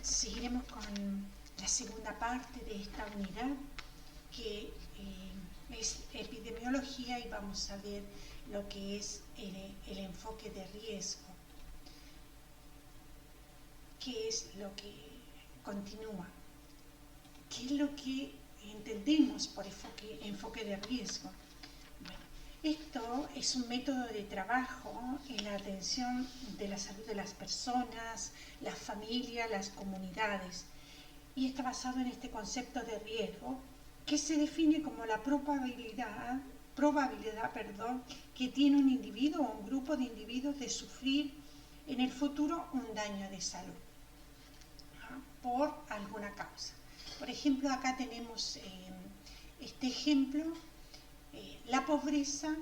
Seguiremos con la segunda parte de esta unidad, que es epidemiología, y vamos a ver lo que es el enfoque de riesgo, qué es lo que continúa, qué es lo que entendemos por enfoque de riesgo. Bueno, esto es un método de trabajo en la atención de la salud de las personas, las familias, las comunidades, y está basado en este concepto de riesgo que se define como la probabilidad que tiene un individuo o un grupo de individuos de sufrir en el futuro un daño de salud por alguna causa. Por ejemplo, acá tenemos este ejemplo, la pobreza,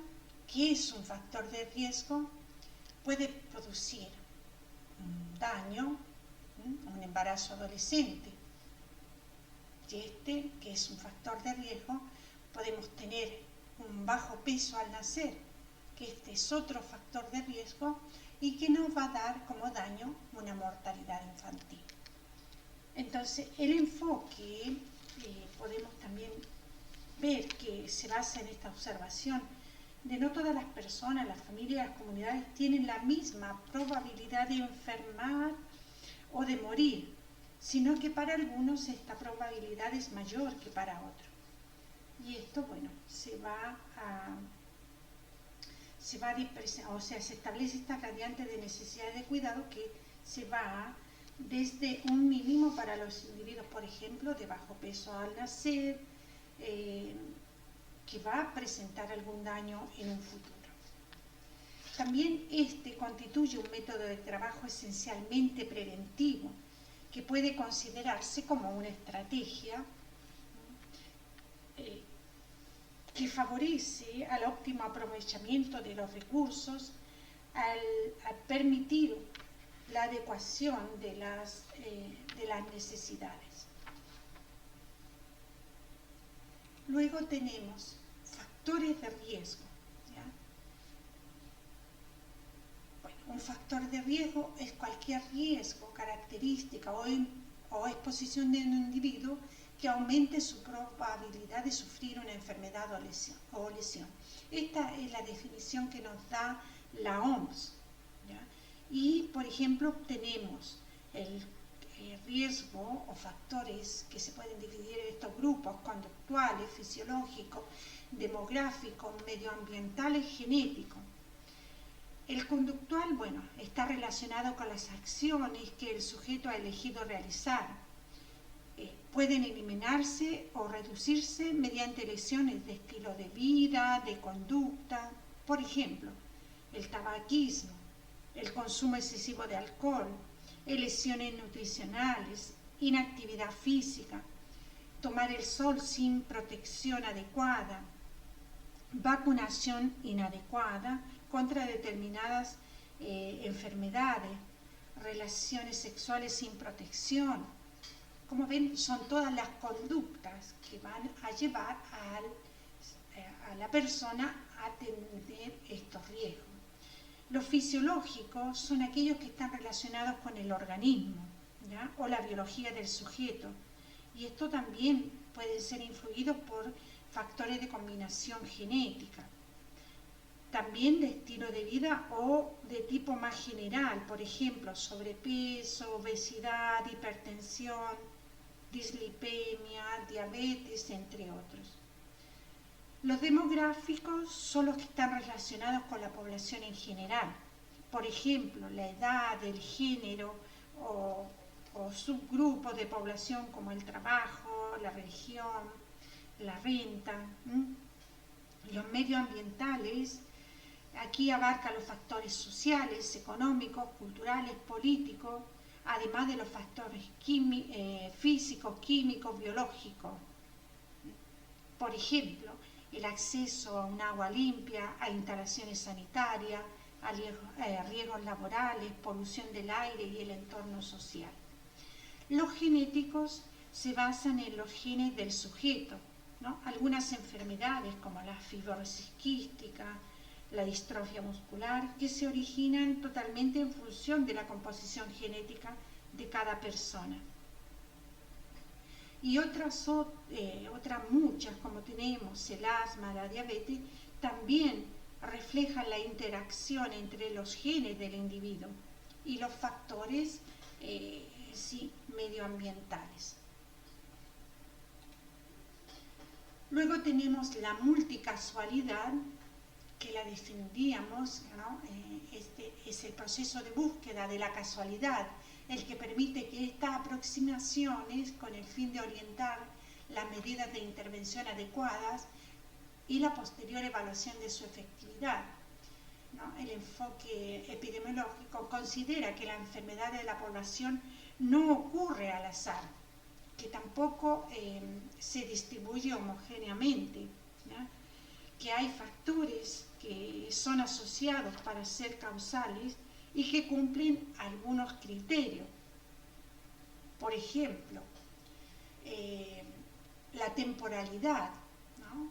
que es un factor de riesgo, puede producir un daño, un embarazo adolescente. Y que es un factor de riesgo, podemos tener un bajo peso al nacer, que este es otro factor de riesgo y que nos va a dar como daño una mortalidad infantil. Entonces, el enfoque podemos también ver que se basa en esta observación de no todas las personas, las familias, las comunidades tienen la misma probabilidad de enfermar o de morir, sino que para algunos esta probabilidad es mayor que para otros. Y esto, bueno, se establece esta gradiente de necesidades de cuidado que se va desde un mínimo para los individuos, por ejemplo, de bajo peso al nacer, que va a presentar algún daño en un futuro. También este constituye un método de trabajo esencialmente preventivo, que puede considerarse como una estrategia que favorece al óptimo aprovechamiento de los recursos, al permitir la adecuación de las necesidades. Luego tenemos factores de riesgo. ¿Ya? Bueno, un factor de riesgo es cualquier riesgo, característica o exposición de un individuo que aumente su probabilidad de sufrir una enfermedad o lesión. Esta es la definición que nos da la OMS. ¿Ya? Y, por ejemplo, tenemos el riesgo o factores que se pueden dividir en estos grupos: conductuales, fisiológicos, demográficos, medioambientales, genéticos. El conductual, bueno, está relacionado con las acciones que el sujeto ha elegido realizar. Pueden eliminarse o reducirse mediante lesiones de estilo de vida, de conducta. Por ejemplo, el tabaquismo, el consumo excesivo de alcohol, lesiones nutricionales, inactividad física, tomar el sol sin protección adecuada, vacunación inadecuada contra determinadas enfermedades, relaciones sexuales sin protección. Como ven, son todas las conductas que van a llevar a la persona a tener estos riesgos. Los fisiológicos son aquellos que están relacionados con el organismo, ¿ya? O la biología del sujeto. Y esto también puede ser influido por factores de combinación genética. También de estilo de vida o de tipo más general, por ejemplo, sobrepeso, obesidad, hipertensión, dislipemia, diabetes, entre otros. Los demográficos son los que están relacionados con la población en general. Por ejemplo, la edad, el género o subgrupos de población como el trabajo, la religión, la renta. Los medioambientales, aquí abarca los factores sociales, económicos, culturales, políticos, además de los factores físicos, químicos, biológicos. Por ejemplo, el acceso a un agua limpia, a instalaciones sanitarias, a riesgos laborales, polución del aire y el entorno social. Los genéticos se basan en los genes del sujeto, ¿no? Algunas enfermedades como la fibrosis quística, la distrofia muscular, que se originan totalmente en función de la composición genética de cada persona. Y otras muchas, como tenemos el asma, la diabetes, también reflejan la interacción entre los genes del individuo y los factores medioambientales. Luego tenemos la multicasualidad, que la defendíamos, ¿no? Este es el proceso de búsqueda de la casualidad, el que permite que estas aproximaciones, con el fin de orientar las medidas de intervención adecuadas y la posterior evaluación de su efectividad, ¿no? El enfoque epidemiológico considera que la enfermedad de la población no ocurre al azar, que tampoco se distribuye homogéneamente, ¿no? Que hay factores que son asociados para ser causales y que cumplen algunos criterios. Por ejemplo, la temporalidad, ¿no?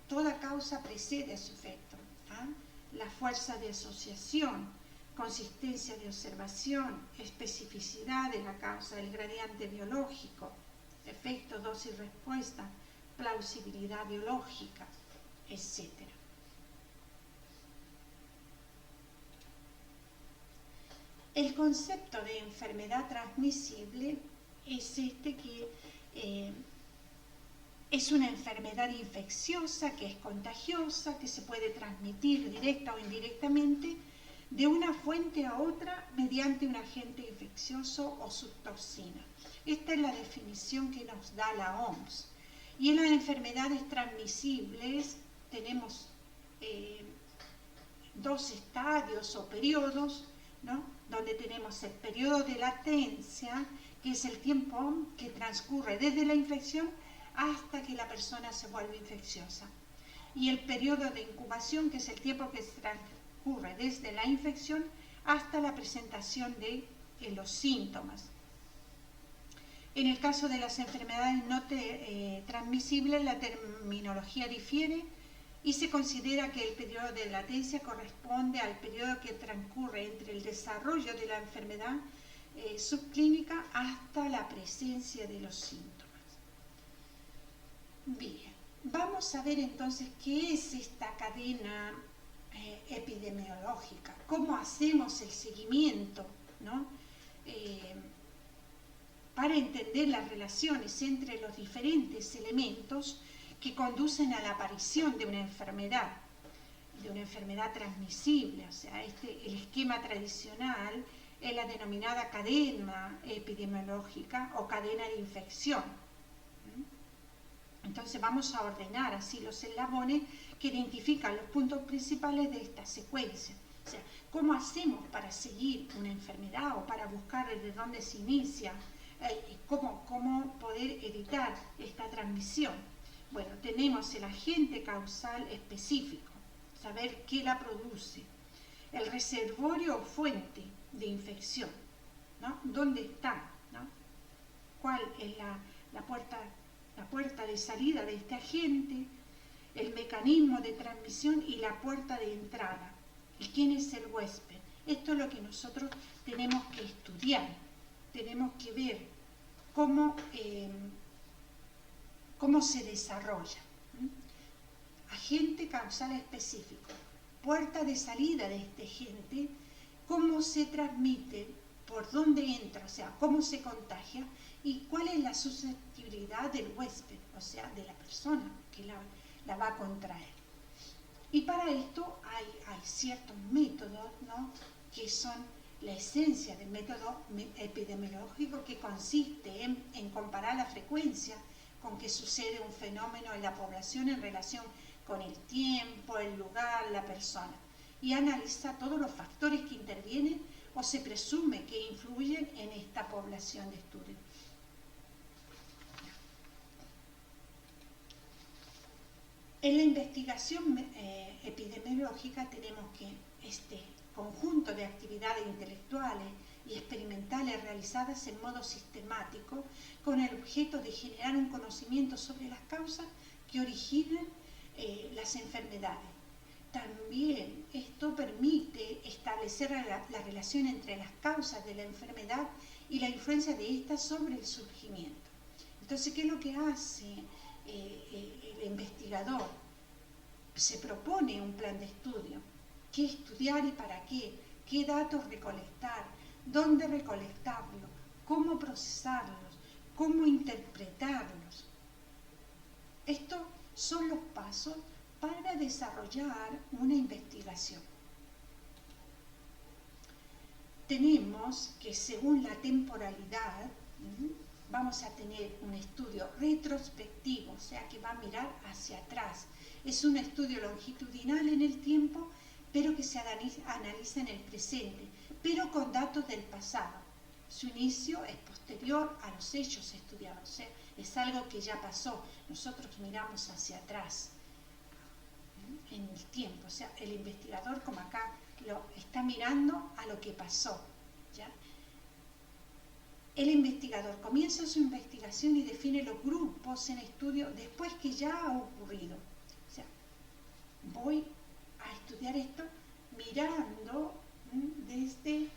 Toda causa precede a su efecto, ¿no? La fuerza de asociación, consistencia de observación, especificidad de la causa, el gradiente biológico, efecto, dosis, respuesta, plausibilidad biológica, etc. El concepto de enfermedad transmisible es que es una enfermedad infecciosa, que es contagiosa, que se puede transmitir directa o indirectamente de una fuente a otra mediante un agente infeccioso o subtoxina. Esta es la definición que nos da la OMS. Y en las enfermedades transmisibles tenemos dos estadios o periodos, ¿no? Donde tenemos el periodo de latencia, que es el tiempo que transcurre desde la infección hasta que la persona se vuelve infecciosa. Y el periodo de incubación, que es el tiempo que transcurre desde la infección hasta la presentación de los síntomas. En el caso de las enfermedades no transmisibles, la terminología difiere y se considera que el periodo de latencia corresponde al periodo que transcurre entre el desarrollo de la enfermedad subclínica hasta la presencia de los síntomas. Bien, vamos a ver entonces qué es esta cadena epidemiológica, cómo hacemos el seguimiento, ¿no? Para entender las relaciones entre los diferentes elementos que conducen a la aparición de una enfermedad transmisible. O sea, el esquema tradicional es la denominada cadena epidemiológica o cadena de infección. Entonces vamos a ordenar así los eslabones que identifican los puntos principales de esta secuencia. O sea, ¿cómo hacemos para seguir una enfermedad o para buscar desde dónde se inicia? ¿Cómo poder evitar esta transmisión? Bueno, tenemos el agente causal específico, saber qué la produce, el reservorio o fuente de infección, ¿no? ¿Dónde está? ¿No? ¿Cuál es la puerta de salida de este agente? El mecanismo de transmisión y la puerta de entrada. ¿Y quién es el huésped? Esto es lo que nosotros tenemos que estudiar. Tenemos que ver cómo se desarrolla. Agente causal específico, puerta de salida de este agente, cómo se transmite, por dónde entra, o sea, cómo se contagia y cuál es la susceptibilidad del huésped, o sea, de la persona que la va a contraer. Y para esto hay ciertos métodos, ¿no? Que son la esencia del método epidemiológico, que consiste en comparar la frecuencia con que sucede un fenómeno en la población en relación con el tiempo, el lugar, la persona, y analiza todos los factores que intervienen o se presume que influyen en esta población de estudio. En la investigación epidemiológica tenemos que este conjunto de actividades intelectuales y experimentales realizadas en modo sistemático con el objeto de generar un conocimiento sobre las causas que originan las enfermedades. También esto permite establecer la relación entre las causas de la enfermedad y la influencia de esta sobre el surgimiento. Entonces, ¿qué es lo que hace el investigador? Se propone un plan de estudio. ¿Qué estudiar y para qué? ¿Qué datos recolectar? ¿Dónde recolectarlos? ¿Cómo procesarlos? ¿Cómo interpretarlos? Estos son los pasos para desarrollar una investigación. Tenemos que, según la temporalidad, vamos a tener un estudio retrospectivo, o sea que va a mirar hacia atrás. Es un estudio longitudinal en el tiempo, pero que se analiza en el presente, pero con datos del pasado. Su inicio es posterior a los hechos estudiados, o sea, es algo que ya pasó. Nosotros miramos hacia atrás en el tiempo, o sea, el investigador, como acá, lo está mirando a lo que pasó, ¿ya? El investigador comienza su investigación y define los grupos en estudio después que ya ha ocurrido. O sea, voy a estudiar esto mirando desde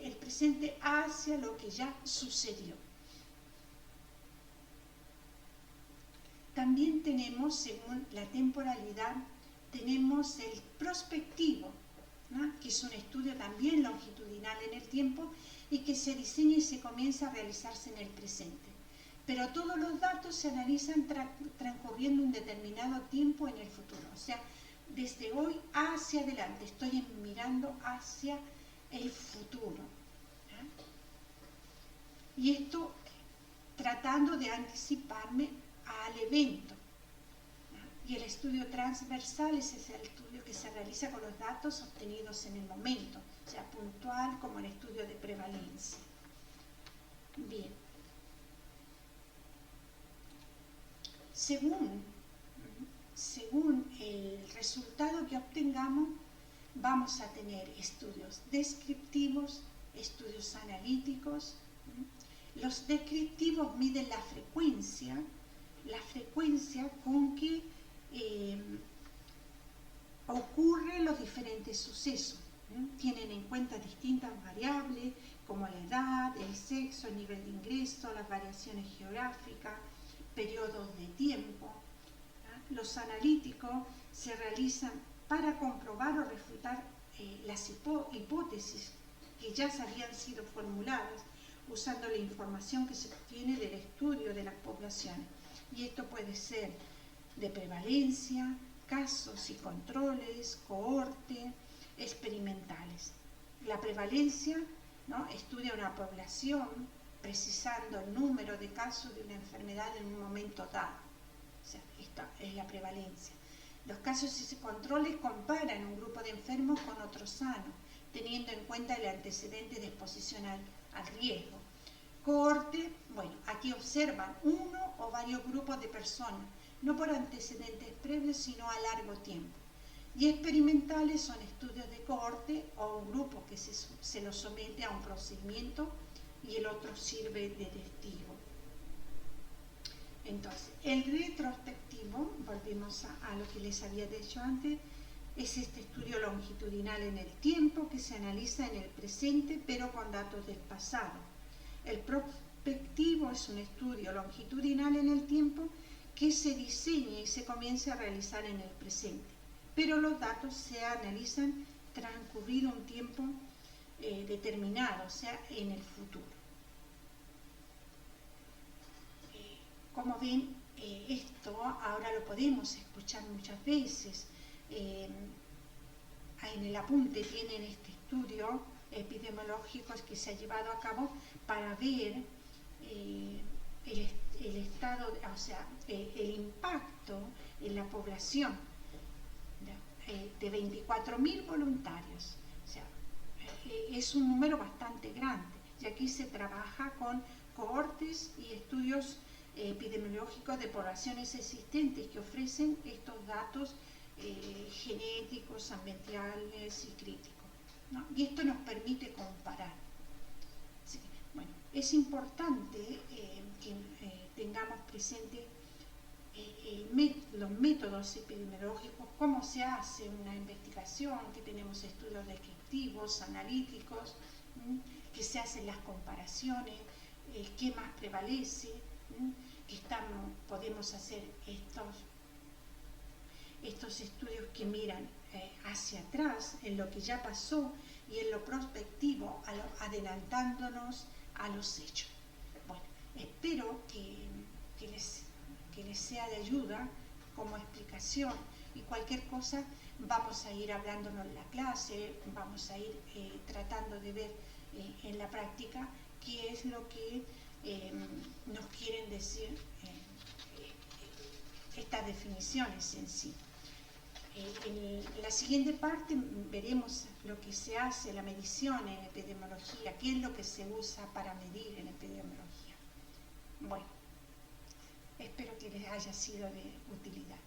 el presente hacia lo que ya sucedió. También tenemos, según la temporalidad, tenemos el prospectivo, ¿no? Que es un estudio también longitudinal en el tiempo y que se diseña y se comienza a realizarse en el presente. Pero todos los datos se analizan transcurriendo un determinado tiempo en el futuro. O sea, desde hoy hacia adelante, estoy mirando hacia el futuro. Y esto tratando de anticiparme al evento. Y el estudio transversal es el estudio que se realiza con los datos obtenidos en el momento, o sea, puntual, como el estudio de prevalencia. Bien. Según el resultado que obtengamos, vamos a tener estudios descriptivos, estudios analíticos. Los descriptivos miden la frecuencia con que ocurren los diferentes sucesos. Tienen en cuenta distintas variables como la edad, el sexo, el nivel de ingreso, las variaciones geográficas, periodos de tiempo. Los analíticos se realizan para comprobar o refutar las hipótesis que ya habían sido formuladas usando la información que se obtiene del estudio de las poblaciones. Y esto puede ser de prevalencia, casos y controles, cohorte, experimentales. La prevalencia, ¿no?, estudia una población precisando el número de casos de una enfermedad en un momento dado. O sea, esta es la prevalencia. Los casos y controles comparan un grupo de enfermos con otros sanos, teniendo en cuenta el antecedente de exposición al riesgo. Cohorte, bueno, aquí observan uno o varios grupos de personas, no por antecedentes previos, sino a largo tiempo. Y experimentales son estudios de cohorte o un grupo que se lo somete a un procedimiento y el otro sirve de testigo. Entonces, el retrospectivo, volvemos a lo que les había dicho antes, es este estudio longitudinal en el tiempo que se analiza en el presente, pero con datos del pasado. El prospectivo es un estudio longitudinal en el tiempo que se diseña y se comienza a realizar en el presente, pero los datos se analizan transcurrido un tiempo determinado, o sea, en el futuro. Como ven, esto ahora lo podemos escuchar muchas veces. En el apunte tienen este estudio epidemiológico que se ha llevado a cabo para ver el estado, o sea, el impacto en la población de 24.000 voluntarios. O sea, es un número bastante grande, y aquí se trabaja con cohortes y estudios epidemiológicos de poblaciones existentes que ofrecen estos datos genéticos, ambientales y críticos, ¿no? Y esto nos permite comparar. Así que, bueno, es importante que tengamos presente los métodos epidemiológicos, cómo se hace una investigación, que tenemos estudios descriptivos, analíticos, que se hacen las comparaciones, qué más prevalece, que podemos hacer estos estudios que miran hacia atrás, en lo que ya pasó, y en lo prospectivo, adelantándonos a los hechos. Bueno, espero que les sea de ayuda como explicación, y cualquier cosa vamos a ir hablándonos en la clase, vamos a ir tratando de ver en la práctica qué es lo que nos quieren decir estas definiciones en sí. En la siguiente parte veremos lo que se hace, la medición en epidemiología, qué es lo que se usa para medir en epidemiología. Bueno, espero que les haya sido de utilidad.